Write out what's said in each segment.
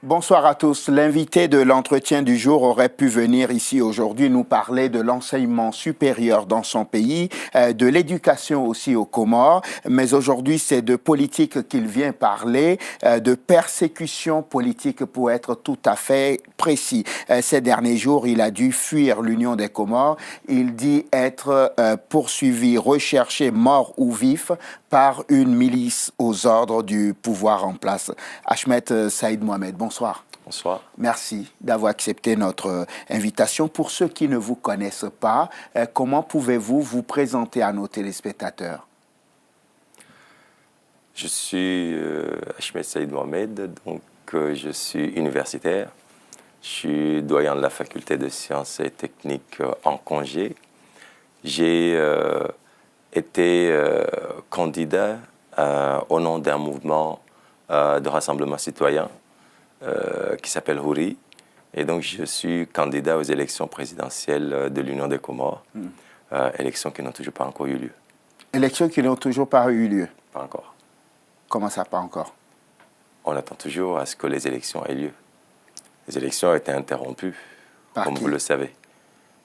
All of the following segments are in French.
Bonsoir à tous. L'invité de l'entretien du jour aurait pu venir ici aujourd'hui nous parler de l'enseignement supérieur dans son pays, de l'éducation aussi aux Comores, mais aujourd'hui c'est de politique qu'il vient parler, de persécution politique pour être tout à fait précis. Ces derniers jours, il a dû fuir l'Union des Comores. Il dit être poursuivi, recherché, mort ou vif par une milice aux ordres du pouvoir en place. Ahmed Saïd Mohamed, bonsoir. Bonsoir. Merci d'avoir accepté notre invitation. Pour ceux qui ne vous connaissent pas, comment pouvez-vous vous présenter à nos téléspectateurs? Je suis Ahmed Saïd Mohamed, donc je suis universitaire. Je suis doyen de la faculté de sciences et techniques en congé. J'ai été candidat au nom d'un mouvement de rassemblement citoyen qui s'appelle Houri. Et donc, je suis candidat aux élections présidentielles de l'Union des Comores, élections qui n'ont toujours pas encore eu lieu. Élections qui n'ont toujours pas eu lieu? Pas encore. Comment ça, pas encore? On attend toujours à ce que les élections aient lieu. Les élections ont été interrompues, comme vous le savez,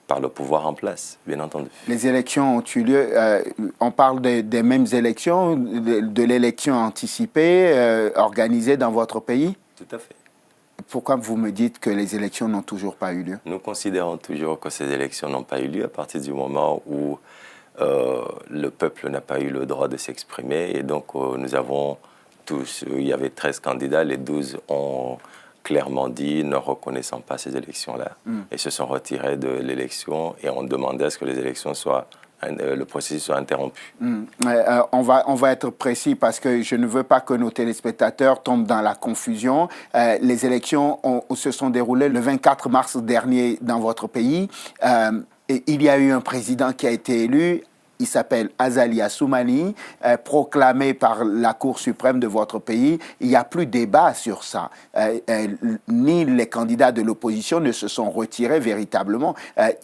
par le pouvoir en place, bien entendu. Les élections ont eu lieu, on parle des mêmes élections, de l'élection anticipée organisée dans votre pays? Tout à fait. Pourquoi vous me dites que les élections n'ont toujours pas eu lieu? Nous considérons toujours que ces élections n'ont pas eu lieu à partir du moment où le peuple n'a pas eu le droit de s'exprimer. Et donc, nous avons tous, il y avait 13 candidats, les 12 ont clairement dit ne reconnaissant pas ces élections-là et se sont retirés de l'élection et ont demandé à ce que les élections soient le processus soit interrompu. On va être précis parce que je ne veux pas que nos téléspectateurs tombent dans la confusion. Les élections se sont déroulées le 24 mars dernier dans votre pays. Et il y a eu un président qui a été élu. Il s'appelle Azali Assoumani, proclamé par la Cour suprême de votre pays. Il n'y a plus de débat sur ça. Ni les candidats de l'opposition ne se sont retirés véritablement.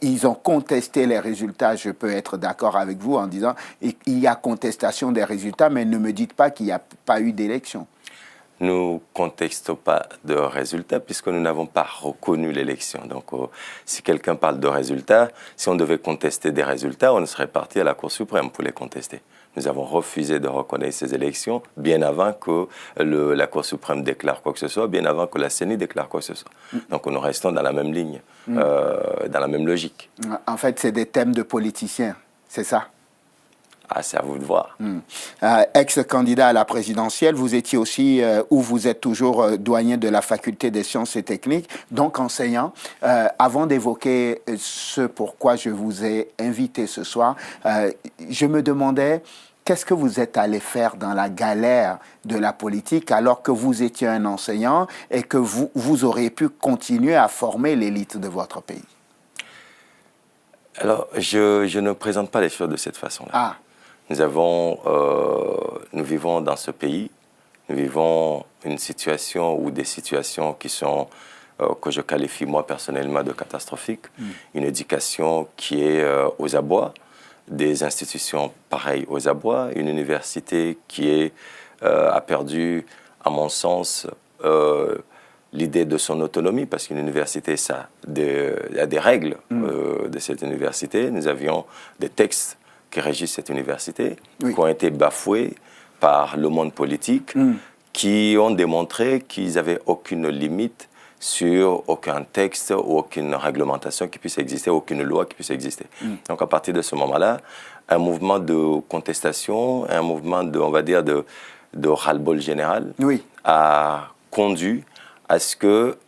Ils ont contesté les résultats. Je peux être d'accord avec vous en disant qu'il y a contestation des résultats, mais ne me dites pas qu'il n'y a pas eu d'élection. Nous ne contestons pas de résultats puisque nous n'avons pas reconnu l'élection. Donc, si quelqu'un parle de résultats, si on devait contester des résultats, on serait parti à la Cour suprême pour les contester. Nous avons refusé de reconnaître ces élections bien avant que la Cour suprême déclare quoi que ce soit, bien avant que la CENI déclare quoi que ce soit. Donc, nous restons dans la même ligne, dans la même logique. En fait, c'est des thèmes de politiciens, c'est ça? Ah, c'est à vous de voir. Ex-candidat à la présidentielle, vous étiez aussi, ou vous êtes toujours doyen de la faculté des sciences et techniques, donc enseignant. Avant d'évoquer ce pourquoi je vous ai invité ce soir, je me demandais qu'est-ce que vous êtes allé faire dans la galère de la politique alors que vous étiez un enseignant et que vous auriez pu continuer à former l'élite de votre pays? Alors, je ne présente pas les choses de cette façon-là. Nous vivons dans ce pays, nous vivons une situation ou des situations qui sont, que je qualifie moi personnellement de catastrophiques. Une éducation qui est aux abois, des institutions pareilles aux abois, une université qui a perdu, à mon sens, l'idée de son autonomie, parce qu'une université, ça a des règles de cette université. Nous avions des textes qui régissent cette université, qui ont été bafoués par le monde politique, qui ont démontré qu'ils n'avaient aucune limite sur aucun texte ou aucune réglementation qui puisse exister, aucune loi qui puisse exister. Donc à partir de ce moment-là, un mouvement de contestation, un mouvement de, on va dire, de ras-le-bol général a conduit à ce que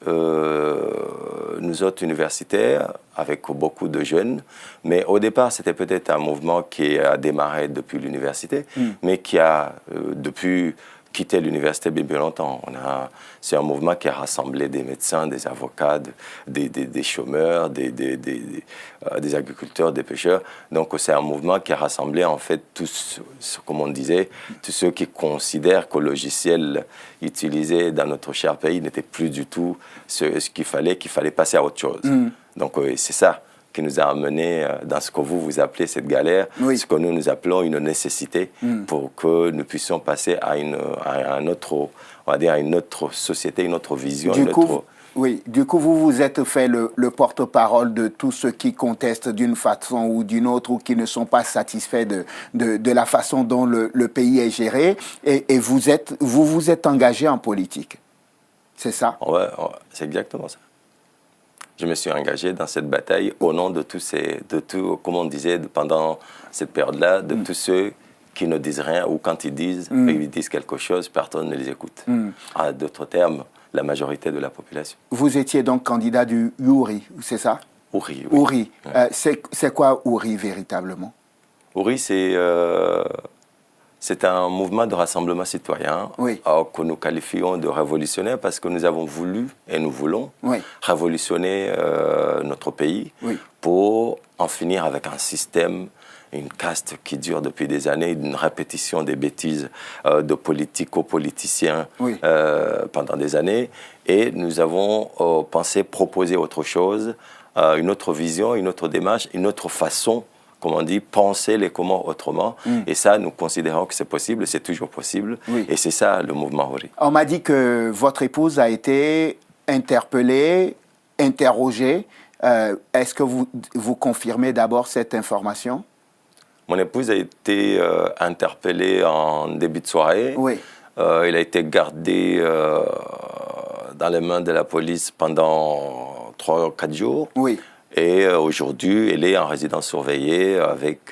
nous autres universitaires, avec beaucoup de jeunes, mais au départ c'était peut-être un mouvement qui a démarré depuis l'université, mais qui a depuis quitté l'université bien longtemps. C'est un mouvement qui a rassemblé des médecins, des avocats, des chômeurs, des agriculteurs, des pêcheurs. Donc c'est un mouvement qui a rassemblé en fait tous, comme on disait, tous ceux qui considèrent que le logiciel utilisé dans notre cher pays n'était plus du tout ce qu'il fallait passer à autre chose. Donc c'est ça. qui nous a amenés dans ce que vous appelez cette galère, ce que nous appelons une nécessité pour que nous puissions passer à un autre, on va dire, à une autre société, une autre vision. Oui, du coup, vous vous êtes fait le porte-parole de tous ceux qui contestent d'une façon ou d'une autre ou qui ne sont pas satisfaits de la façon dont le pays est géré et vous vous êtes engagé en politique. C'est ça? Ouais, c'est exactement ça. Je me suis engagé dans cette bataille au nom de comme on disait pendant cette période-là, de tous ceux qui ne disent rien ou quand ils disent quelque chose, personne ne les écoute. En d'autres termes, la majorité de la population. Vous étiez donc candidat du URI, c'est ça? URI, oui. URI. C'est quoi URI véritablement? URI, c'est un mouvement de rassemblement citoyen que nous qualifions de révolutionnaire parce que nous avons voulu et nous voulons révolutionner notre pays pour en finir avec un système, une caste qui dure depuis des années, une répétition des bêtises de politico-politiciens pendant des années. Et nous avons pensé proposer autre chose, une autre vision, une autre démarche, une autre façon, comme on dit, penser les comment autrement. Et ça, nous considérons que c'est possible, c'est toujours possible. Et c'est ça le mouvement URI. On m'a dit que votre épouse a été interpellée, interrogée. Est-ce que vous confirmez d'abord cette information? Mon épouse a été interpellée en début de soirée. Elle a été gardée dans les mains de la police pendant 3 ou 4 jours. Et aujourd'hui, elle est en résidence surveillée avec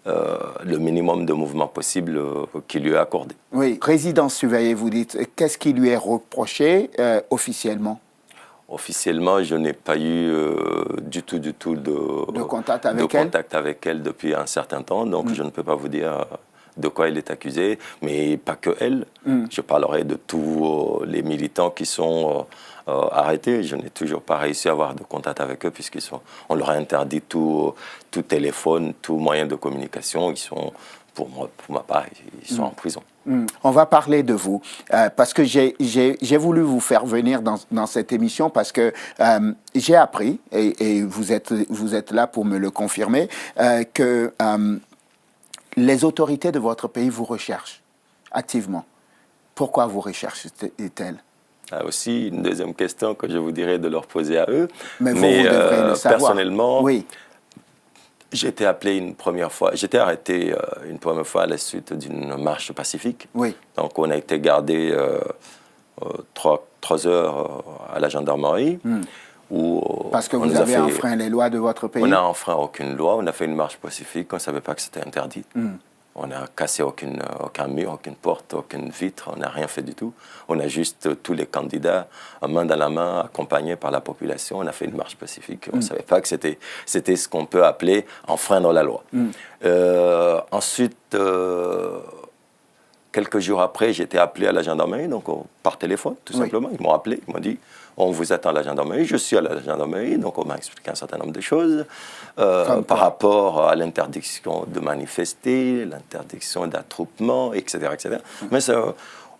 le minimum de mouvement possible qui lui est accordé. Résidence surveillée, vous dites. Qu'est-ce qui lui est reproché officiellement? Officiellement, je n'ai pas eu du tout de contact avec elle depuis un certain temps, donc je ne peux pas vous dire de quoi elle est accusée, mais pas que elle. Je parlerai de tous les militants qui sont arrêtés. Je n'ai toujours pas réussi à avoir de contact avec eux puisqu'on leur a interdit tout téléphone, tout moyen de communication. Ils sont, pour ma part, ils sont en prison. On va parler de vous, parce que j'ai voulu vous faire venir dans cette émission parce que j'ai appris, et vous êtes là pour me le confirmer, que les autorités de votre pays vous recherchent activement. Pourquoi vous recherchent-elles? Aussi, une deuxième question que je vous dirais de leur poser à eux. Mais vous devrez le savoir. Personnellement, j'ai été appelé une première fois, j'étais arrêté une première fois à la suite d'une marche pacifique. Donc on a été gardé 3 heures à la gendarmerie. Parce que vous avez enfreint les lois de votre pays? On n'a enfreint aucune loi, on a fait une marche pacifique, on ne savait pas que c'était interdit. On n'a cassé aucun mur, aucune porte, aucune vitre, on n'a rien fait du tout. On a juste tous les candidats, main dans la main, accompagnés par la population. On a fait une marche pacifique. On ne savait pas que c'était ce qu'on peut appeler enfreindre la loi. Ensuite, quelques jours après, j'ai été appelé à la gendarmerie, donc par téléphone, tout simplement. Ils m'ont appelé, ils m'ont dit « On vous attend à la gendarmerie ». Je suis à la gendarmerie, donc on m'a expliqué un certain nombre de choses par rapport à l'interdiction de manifester, l'interdiction d'attroupement, etc. etc. Mais ça,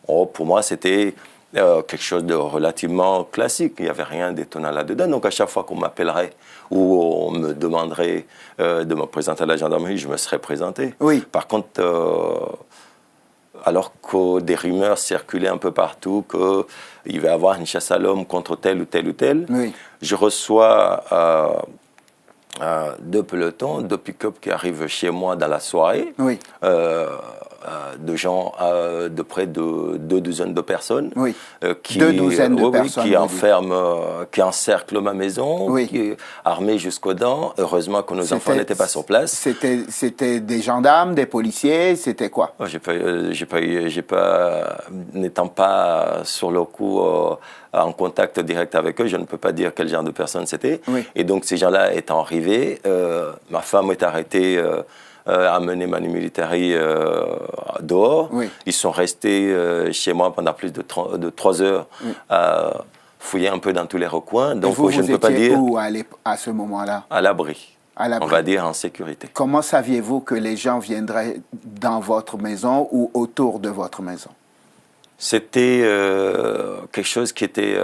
pour moi, c'était quelque chose de relativement classique. Il n'y avait rien d'étonnant là-dedans. Donc à chaque fois qu'on m'appellerait ou on me demanderait de me présenter à la gendarmerie, je me serais présenté. Par contre, alors que des rumeurs circulaient un peu partout qu'il va y avoir une chasse à l'homme contre tel ou tel ou tel, je reçois 2 pelotons, 2 pick-up qui arrivent chez moi dans la soirée, de gens, de près de 2 douzaines de personnes, qui encerclent ma maison, qui armés jusqu'aux dents. Heureusement que nos enfants n'étaient pas sur place. C'était des gendarmes, des policiers, c'était quoi? N'étant pas sur le coup en contact direct avec eux, je ne peux pas dire quel genre de personnes c'était. Et donc ces gens-là étant arrivés, ma femme est arrêtée, amené Manu Militari dehors. Ils sont restés chez moi pendant plus de 3 heures à fouiller un peu dans tous les recoins. Donc je ne peux pas dire. Où à ce moment-là? À l'abri. On va dire en sécurité. Comment saviez-vous que les gens viendraient dans votre maison ou autour de votre maison? C'était quelque chose qui était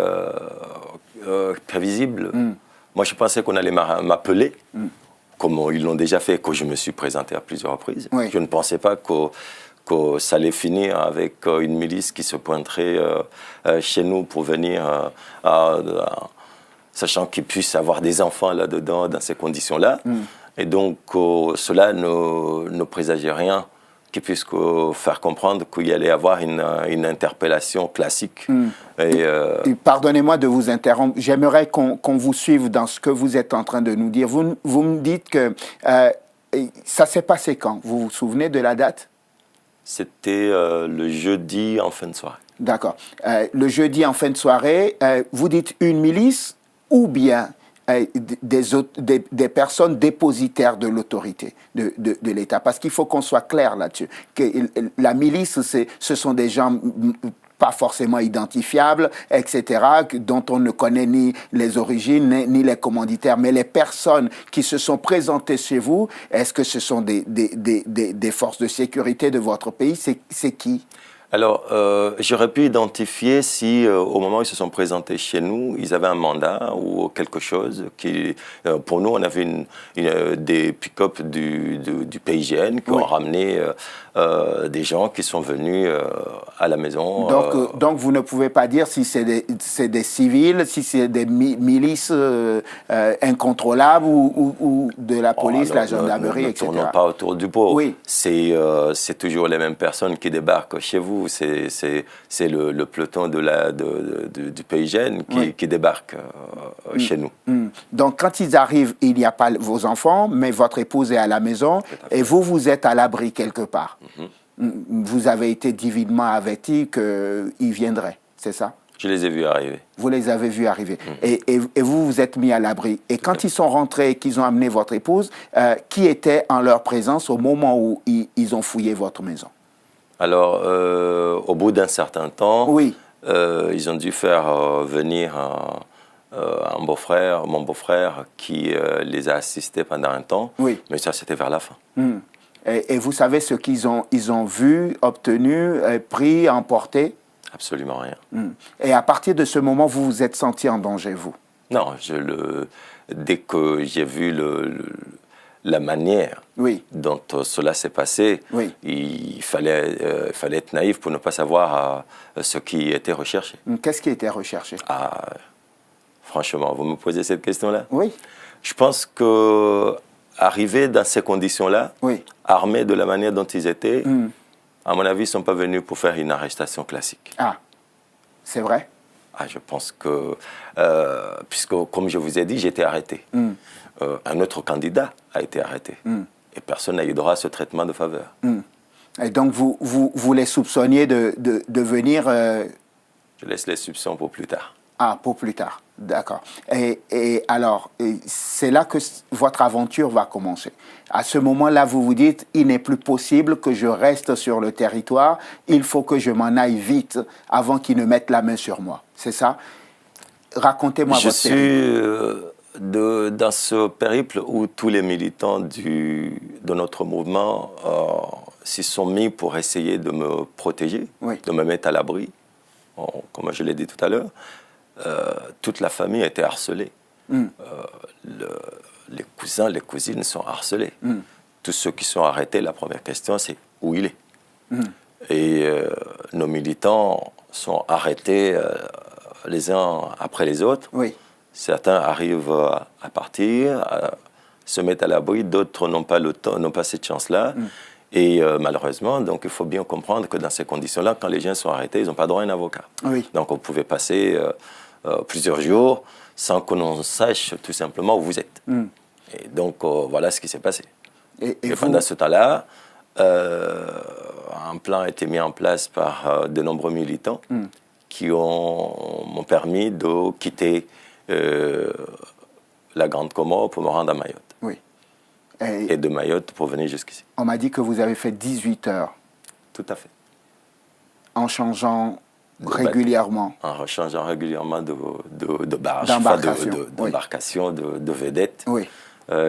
prévisible. Moi, je pensais qu'on allait m'appeler, comme ils l'ont déjà fait, que je me suis présenté à plusieurs reprises. Oui. Je ne pensais pas que ça allait finir avec une milice qui se pointerait chez nous pour venir, sachant qu'ils puissent avoir des enfants là-dedans, dans ces conditions-là. Et donc, cela ne présageait rien qui puisse faire comprendre qu'il y allait avoir une interpellation classique. Et pardonnez-moi de vous interrompre. J'aimerais qu'on vous suive dans ce que vous êtes en train de nous dire. Vous me dites que ça s'est passé quand? Vous vous souvenez de la date? C'était le jeudi en fin de soirée. D'accord. Le jeudi en fin de soirée, vous dites une milice ou bien des personnes dépositaires de l'autorité de l'État? Parce qu'il faut qu'on soit clair là-dessus. La milice, ce sont des gens pas forcément identifiables, etc., dont on ne connaît ni les origines, ni les commanditaires. Mais les personnes qui se sont présentées chez vous, est-ce que ce sont des forces de sécurité de votre pays? C'est qui? Alors, j'aurais pu identifier si, au moment où ils se sont présentés chez nous, ils avaient un mandat ou quelque chose. Pour nous, on avait des pick-up du PIGN qui ont ramené des gens qui sont venus à la maison. Donc, vous ne pouvez pas dire si c'est des civils, si c'est des milices incontrôlables ou de la police, la gendarmerie, etc. Ne tournons pas autour du pot. Oui. C'est toujours les mêmes personnes qui débarquent chez vous. C'est le peloton du PIGN qui débarque chez nous. Donc, quand ils arrivent, il n'y a pas vos enfants, mais votre épouse est à la maison et vous êtes à l'abri quelque part. Vous avez été divinement averti qu'ils viendraient, c'est ça? Je les ai vus arriver. Vous les avez vus arriver. Et vous vous êtes mis à l'abri. Et quand ils sont rentrés et qu'ils ont amené votre épouse, qui était en leur présence au moment où ils ont fouillé votre maison? Alors, au bout d'un certain temps, ils ont dû faire venir mon beau-frère qui les a assistés pendant un temps. Oui. Mais ça, c'était vers la fin. Et vous savez ce qu'ils ont vu, obtenu, pris, emporté? Absolument rien. Et à partir de ce moment, vous vous êtes senti en danger, vous? Non, dès que j'ai vu la manière dont cela s'est passé, il fallait être naïf pour ne pas savoir ce qui était recherché. Qu'est-ce qui était recherché? Franchement, vous me posez cette question-là? Oui. Je pense qu'arriver dans ces conditions-là, armés de la manière dont ils étaient, à mon avis, ils ne sont pas venus pour faire une arrestation classique. Ah, c'est vrai? Je pense que, puisque, comme je vous ai dit, j'ai été arrêté. Un autre candidat a été arrêté. Et personne n'a eu droit à ce traitement de faveur. Et donc, vous les soupçonniez de venir... Je laisse les soupçons pour plus tard. Ah, pour plus tard. D'accord. Et alors, c'est là que votre aventure va commencer. À ce moment-là, vous vous dites, il n'est plus possible que je reste sur le territoire, il faut que je m'en aille vite avant qu'ils ne mettent la main sur moi. C'est ça? Racontez-moi votre périple. Je suis dans ce périple où tous les militants de notre mouvement s'y sont mis pour essayer de me protéger, de me mettre à l'abri. Comme je l'ai dit tout à l'heure, toute la famille a été harcelée. Les cousins, les cousines sont harcelés. Tous ceux qui sont arrêtés, la première question, c'est où il est. Et nos militants sont arrêtés les uns après les autres. Certains arrivent à partir, à se mettre à l'abri, d'autres n'ont pas le temps, n'ont pas cette chance-là. Et malheureusement, donc, il faut bien comprendre que dans ces conditions-là, quand les gens sont arrêtés, ils n'ont pas droit à un avocat. Donc on pouvait passer plusieurs jours sans que l'on sache tout simplement où vous êtes. Et donc voilà ce qui s'est passé. Et pendant ce temps-là, un plan a été mis en place par de nombreux militants qui m'ont permis de quitter la Grande Comore pour me rendre à Mayotte. Et de Mayotte pour venir jusqu'ici. On m'a dit que vous avez fait 18 heures. Tout à fait. En changeant régulièrement. En changeant régulièrement de barge, d'embarcation, de vedette,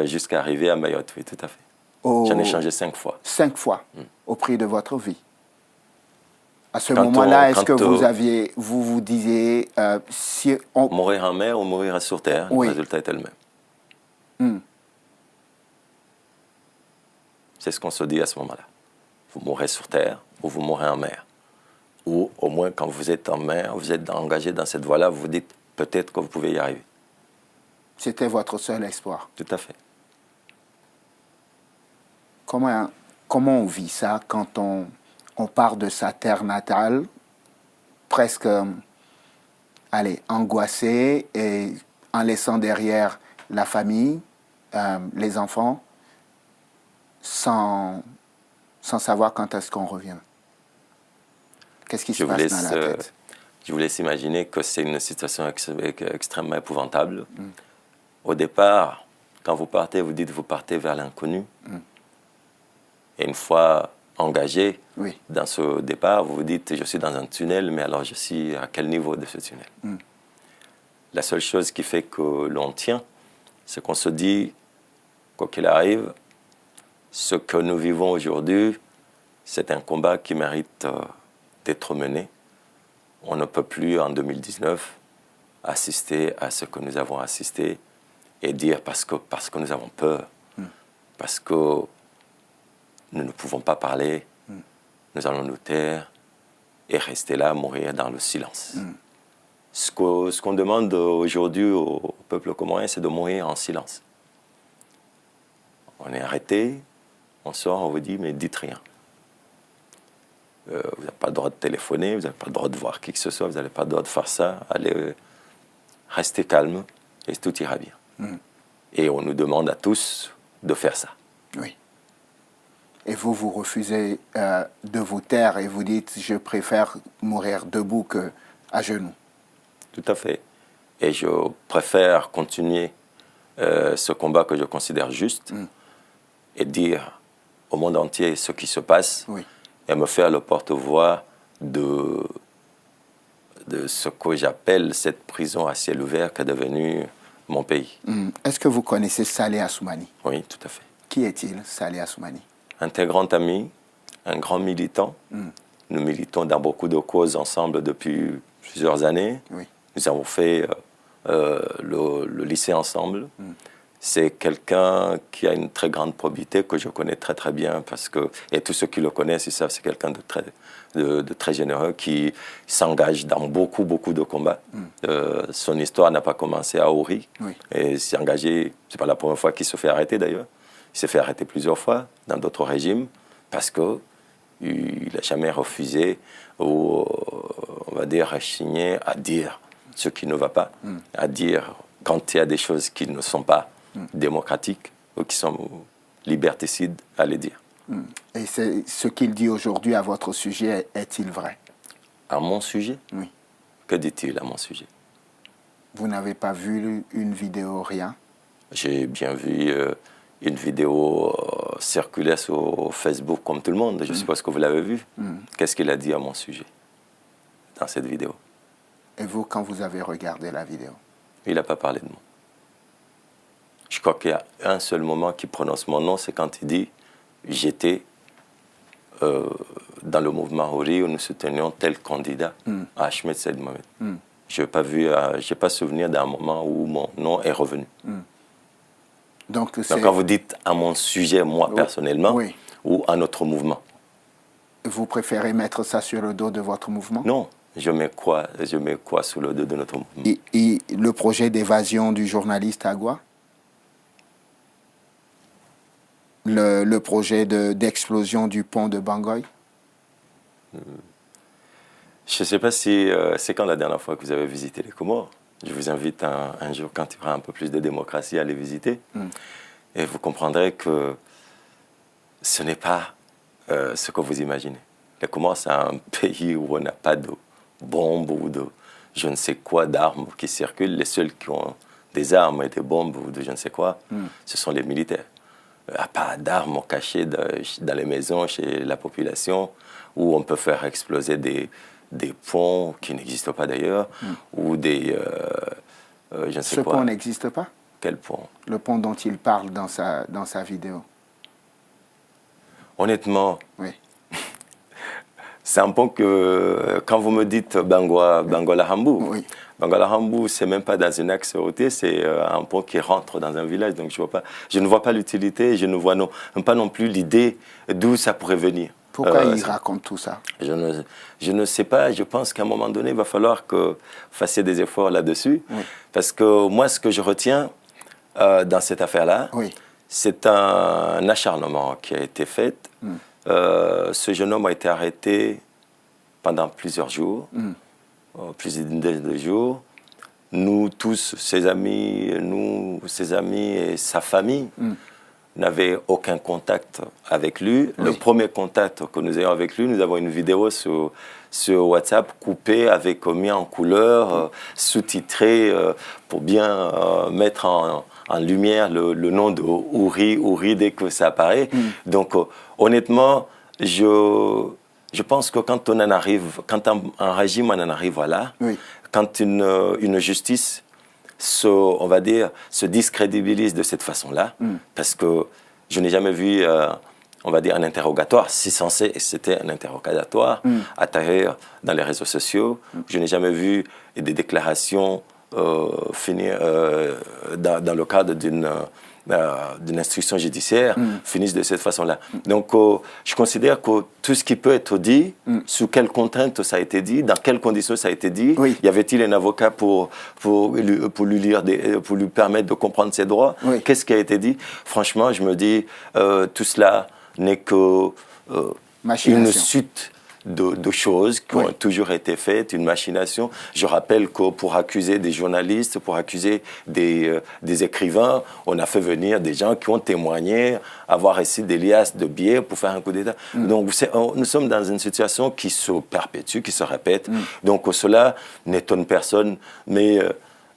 jusqu'à arriver à Mayotte, oui, tout à fait. J'en ai changé 5 fois. 5 fois, au prix de votre vie. À ce moment-là, est-ce que vous vous disiez si on... Mourir en mer ou mourir sur terre, oui. le résultat est le même. C'est ce qu'on se dit à ce moment-là. Vous mourrez sur terre ou vous mourrez en mer. Ou au moins quand vous êtes en mer, vous êtes engagé dans cette voie-là, vous vous dites peut-être que vous pouvez y arriver. C'était votre seul espoir. Tout à fait. Comment on vit ça quand on part de sa terre natale, presque angoissé et en laissant derrière la famille, les enfants, sans savoir quand est-ce qu'on revient? Qu'est-ce qui se passe dans la tête? Je vous laisse imaginer que c'est une situation extrêmement épouvantable. Au départ, quand vous partez, vous dites que vous partez vers l'inconnu. Et une fois engagé dans ce départ, vous vous dites je suis dans un tunnel, mais alors je suis à quel niveau de ce tunnel? La seule chose qui fait que l'on tient, c'est qu'on se dit, quoi qu'il arrive, ce que nous vivons aujourd'hui, c'est un combat qui mérite d'être mené. On ne peut plus, en 2019, assister à ce que nous avons assisté et dire parce que nous avons peur, parce que nous ne pouvons pas parler, nous allons nous taire et rester là, mourir dans le silence. Ce qu'on demande aujourd'hui au peuple comorien, c'est de mourir en silence. On est arrêté, on sort, on vous dit, mais dites rien. Vous n'avez pas le droit de téléphoner, vous n'avez pas le droit de voir qui que ce soit, vous n'avez pas le droit de faire ça. Allez, restez calme et tout ira bien. Et on nous demande à tous de faire ça. Oui. Et vous refusez de vous taire et vous dites je préfère mourir debout qu'à genoux. Tout à fait. Et je préfère continuer ce combat que je considère juste et dire au monde entier ce qui se passe et me faire le porte-voix de ce que j'appelle cette prison à ciel ouvert qu'est devenue mon pays. Est-ce que vous connaissez Saleh Assoumani? Oui, tout à fait. Qui est-il, Saleh Assoumani? Un très grand ami, un grand militant. Nous militons dans beaucoup de causes ensemble depuis plusieurs années. Nous avons fait le lycée ensemble. C'est quelqu'un qui a une très grande probité que je connais très très bien parce que, et tous ceux qui le connaissent, ils savent c'est quelqu'un de très généreux qui s'engage dans beaucoup de combats. Son histoire n'a pas commencé à Ouri et s'est engagé, c'est pas la première fois qu'il se fait arrêter d'ailleurs. Il s'est fait arrêter plusieurs fois dans d'autres régimes parce que il n'a jamais refusé ou on va dire rechigné à dire ce qui ne va pas, à dire quand il y a des choses qui ne sont pas démocratiques ou qui sont liberticides, à les dire. Et ce qu'il dit aujourd'hui à votre sujet, est-il vrai? À mon sujet? Oui. Que dit-il à mon sujet? Vous n'avez pas vu une vidéo, rien? J'ai bien vu une vidéo circuler sur Facebook comme tout le monde. Je suppose que vous l'avez vu. Qu'est-ce qu'il a dit à mon sujet dans cette vidéo? Et vous, quand vous avez regardé la vidéo? Il n'a pas parlé de moi. Je crois qu'il y a un seul moment qu'il prononce mon nom, c'est quand il dit « J'étais dans le mouvement Hori où nous soutenions tel candidat à Ahmed Saïd Mohamed ». Je n'ai pas souvenir d'un moment où mon nom est revenu. Donc quand vous dites à mon sujet, moi personnellement, ou à notre mouvement. Vous préférez mettre ça sur le dos de votre mouvement? Non, je mets quoi sur le dos de notre mouvement? Et le projet d'évasion du journaliste Agua? Le projet d'explosion du pont de Bangoy? Je ne sais pas si c'est quand la dernière fois que vous avez visité les Comores. Je vous invite un jour, quand il y aura un peu plus de démocratie, à les visiter. Et vous comprendrez que ce n'est pas ce que vous imaginez. Les Comores, c'est un pays où on n'a pas de bombes ou de je ne sais quoi d'armes qui circulent. Les seuls qui ont des armes et des bombes ou de je ne sais quoi, ce sont les militaires. Il n'y a pas d'armes cachées dans les maisons, chez la population, où on peut faire exploser des ponts qui n'existent pas d'ailleurs, ou des... je ne sais Ce quoi. pont n'existe pas? Quel pont? Le pont dont il parle dans sa vidéo. Honnêtement, C'est un pont que, quand vous me dites Bangola Hambou, Oui. Bangola Hambou, c'est même pas dans une axe routier, c'est un pont qui rentre dans un village. Donc je ne vois pas l'utilité, je ne vois pas non plus l'idée d'où ça pourrait venir. Pourquoi il raconte tout ça? Je ne sais pas, je pense qu'à un moment donné, il va falloir que vous fassiez des efforts là-dessus. Oui. Parce que moi, ce que je retiens dans cette affaire-là, Oui. c'est un acharnement qui a été fait. Ce jeune homme a été arrêté pendant plusieurs jours, plus d'une dizaine de jours. Nous tous, ses amis et sa famille, n'avaient aucun contact avec lui. Oui. Le premier contact que nous ayons avec lui, nous avons une vidéo sur WhatsApp coupée, mis en couleur, sous-titrée pour bien mettre en lumière le nom de Ouri dès que ça apparaît. Donc honnêtement, je pense que quand un régime en arrive là, Oui. quand une justice on va dire, se discrédibilise de cette façon-là, parce que je n'ai jamais vu, on va dire, un interrogatoire, si censé c'était un interrogatoire, atterrir dans les réseaux sociaux. Je n'ai jamais vu des déclarations finir dans le cadre d'une instruction judiciaire finissent de cette façon-là. Donc, je considère que tout ce qui peut être dit, sous quelles contraintes ça a été dit, dans quelles conditions ça a été dit, Oui. y avait-il un avocat pour lui permettre de comprendre ses droits, Oui. qu'est-ce qui a été dit? Franchement, je me dis, tout cela n'est que une suite de choses qui ont toujours été faites, une machination. Je rappelle que pour accuser des journalistes, pour accuser des écrivains, on a fait venir des gens qui ont témoigné avoir reçu des liasses de billets pour faire un coup d'État. Donc nous sommes dans une situation qui se perpétue, qui se répète. Donc cela n'étonne personne, mais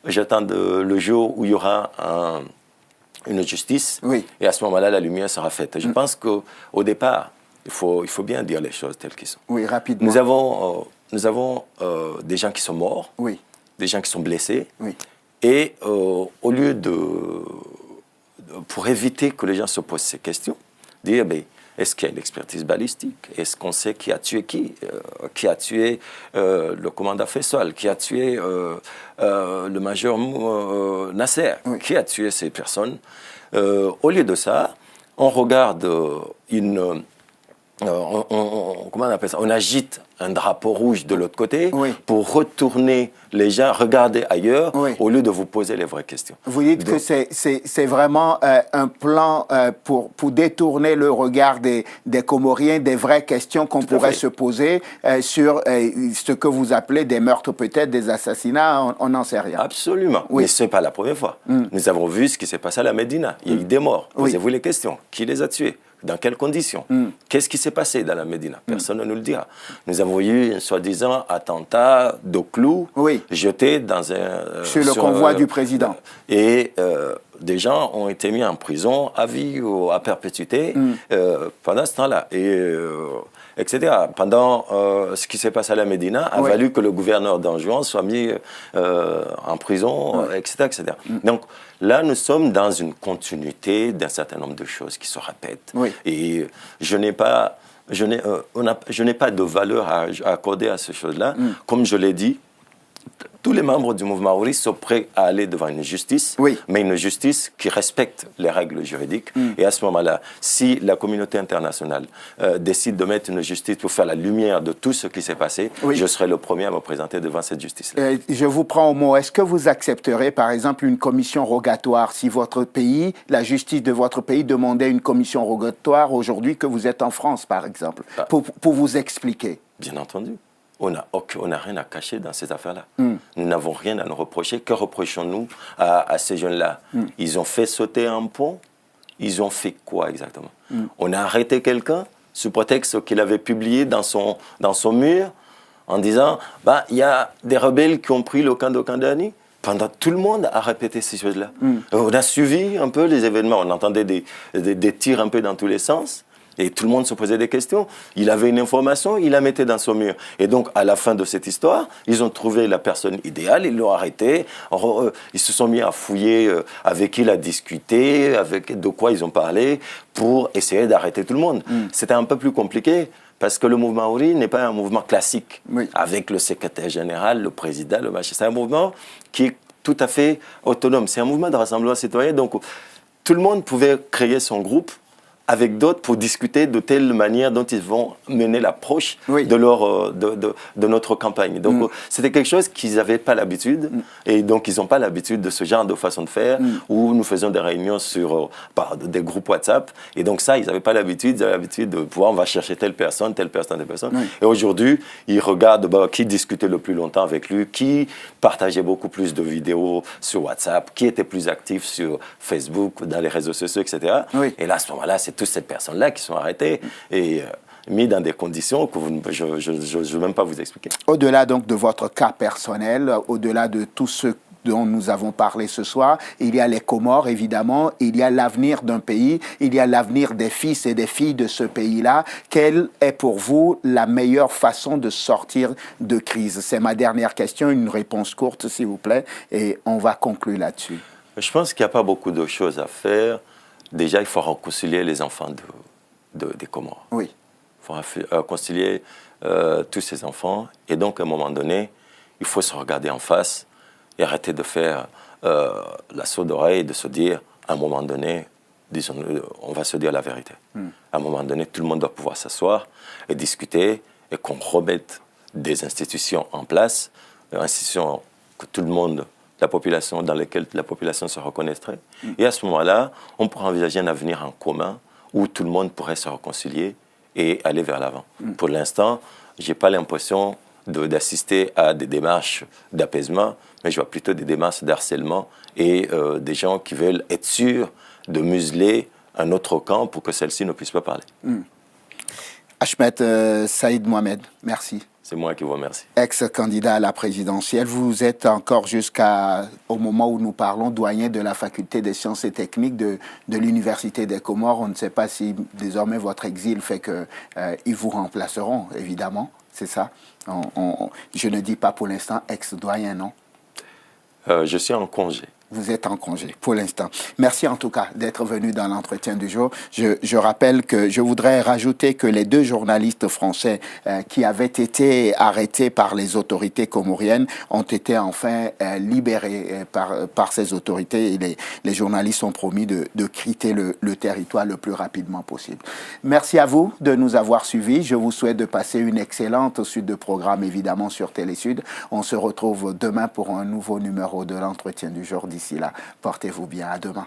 j'attends le jour où il y aura une justice, et à ce moment-là, la lumière sera faite. Je pense qu'au départ, il faut bien dire les choses telles qu'elles sont. Oui, rapidement. Nous avons des gens qui sont morts, des gens qui sont blessés, et au lieu pour éviter que les gens se posent ces questions, dire, est-ce qu'il y a une expertise balistique? Est-ce qu'on sait qui a tué qui? Qui a tué le commandant Faisal? Qui a tué le major Nasser? Qui a tué ces personnes? Au lieu de ça, on regarde comment on appelle ça? On agite un drapeau rouge de l'autre côté pour retourner les gens, regarder ailleurs, au lieu de vous poser les vraies questions. Vous dites que c'est vraiment un plan pour détourner le regard des Comoriens des vraies questions qu'on pourrait se poser sur ce que vous appelez des meurtres peut-être, des assassinats, on n'en sait rien. Absolument, mais ce n'est pas la première fois. Nous avons vu ce qui s'est passé à la Médina. Il y a eu des morts. Posez-vous les questions. Qui les a tués? Dans quelles conditions? Qu'est-ce qui s'est passé dans la Médina? Personne ne nous le dira. Nous avons eu un soi-disant attentat de clous jeté dans sur le convoi du président. Et des gens ont été mis en prison à vie ou à perpétuité pendant ce temps-là. Etc. Pendant ce qui s'est passé à la Médina, a valu que le gouverneur d'Anjouan soit mis en prison, etc., etc. Donc là, nous sommes dans une continuité d'un certain nombre de choses qui se répètent. Et je n'ai pas de valeur à accorder à ces choses-là. Comme je l'ai dit, tous les membres du mouvement Ouri sont prêts à aller devant une justice, mais une justice qui respecte les règles juridiques. Et à ce moment-là, si la communauté internationale décide de mettre une justice pour faire la lumière de tout ce qui s'est passé, je serai le premier à me présenter devant cette justice-là. Je vous prends au mot. Est-ce que vous accepterez, par exemple, une commission rogatoire si votre pays, la justice de votre pays, demandait une commission rogatoire aujourd'hui que vous êtes en France, par exemple, pour vous expliquer? Bien entendu. On n'a rien à cacher dans cette affaire-là. Nous n'avons rien à nous reprocher. Que reprochons-nous à ces jeunes-là? Ils ont fait sauter un pont. Ils ont fait quoi exactement? On a arrêté quelqu'un sous prétexte qu'il avait publié dans son mur en disant il y a des rebelles qui ont pris le camp de Kandani. Pendant tout le monde a répété ces choses-là. On a suivi un peu les événements. On entendait des tirs un peu dans tous les sens. Et tout le monde se posait des questions. Il avait une information, il la mettait dans son mur. Et donc, à la fin de cette histoire, ils ont trouvé la personne idéale, ils l'ont arrêté. Ils se sont mis à fouiller avec qui il a discuté, de quoi ils ont parlé, pour essayer d'arrêter tout le monde. C'était un peu plus compliqué Parce que le mouvement Maori n'est pas un mouvement classique, oui. avec le secrétaire général, le président, le machin. C'est un mouvement qui est tout à fait autonome. C'est un mouvement de rassemblement citoyen, donc tout le monde pouvait créer son groupe avec d'autres pour discuter de telle manière dont ils vont mener l'approche oui. de notre campagne. Donc, c'était quelque chose qu'ils n'avaient pas l'habitude. Et donc, ils n'ont pas l'habitude de ce genre de façon de faire où nous faisons des réunions par des groupes WhatsApp. Et donc, ça, ils n'avaient pas l'habitude. Ils avaient l'habitude de pouvoir, on va chercher telle personne, telle personne, telle personne. Oui. Et aujourd'hui, ils regardent qui discutait le plus longtemps avec lui, qui partageait beaucoup plus de vidéos sur WhatsApp, qui était plus actif sur Facebook, dans les réseaux sociaux, etc. Oui. Et là, à ce moment-là, c'est toutes ces personnes-là qui sont arrêtées et mis dans des conditions que je ne veux même pas vous expliquer. Au-delà donc de votre cas personnel, au-delà de tout ce dont nous avons parlé ce soir, il y a les Comores, évidemment, il y a l'avenir d'un pays, il y a l'avenir des fils et des filles de ce pays-là. Quelle est pour vous la meilleure façon de sortir de crise? C'est ma dernière question, une réponse courte, s'il vous plaît, et on va conclure là-dessus. Je pense qu'il n'y a pas beaucoup de choses à faire. Déjà, il faut réconcilier les enfants des Comores. Oui. Il faut réconcilier tous ces enfants. Et donc, à un moment donné, il faut se regarder en face et arrêter de faire la sourde oreille, de se dire, à un moment donné, on va se dire la vérité. À un moment donné, tout le monde doit pouvoir s'asseoir et discuter et qu'on remette des institutions en place, institutions que tout le monde... dans lesquelles la population se reconnaîtrait. Et à ce moment-là, on pourra envisager un avenir en commun où tout le monde pourrait se réconcilier et aller vers l'avant. Pour l'instant, je n'ai pas l'impression d'assister à des démarches d'apaisement, mais je vois plutôt des démarches d'harcèlement et des gens qui veulent être sûrs de museler un autre camp pour que celle-ci ne puisse pas parler. Ahmed Saïd Mohamed, merci. C'est moi qui vous remercie. Ex-candidat à la présidentielle, vous êtes encore jusqu'au moment où nous parlons doyen de la faculté des sciences et techniques de l'Université des Comores. On ne sait pas si désormais votre exil fait qu'ils vous remplaceront, évidemment, c'est ça. Je ne dis pas pour l'instant ex-doyen, non? Je suis en congé. Vous êtes en congé pour l'instant. Merci en tout cas d'être venu dans l'entretien du jour. Je rappelle que je voudrais rajouter que les 2 journalistes français qui avaient été arrêtés par les autorités comoriennes ont été enfin libérés par ces autorités et les journalistes ont promis de quitter le territoire le plus rapidement possible. Merci à vous de nous avoir suivis. Je vous souhaite de passer une excellente suite de programmes évidemment sur Télésud. On se retrouve demain pour un nouveau numéro de l'entretien du jour. D'ici là, portez-vous bien. À demain.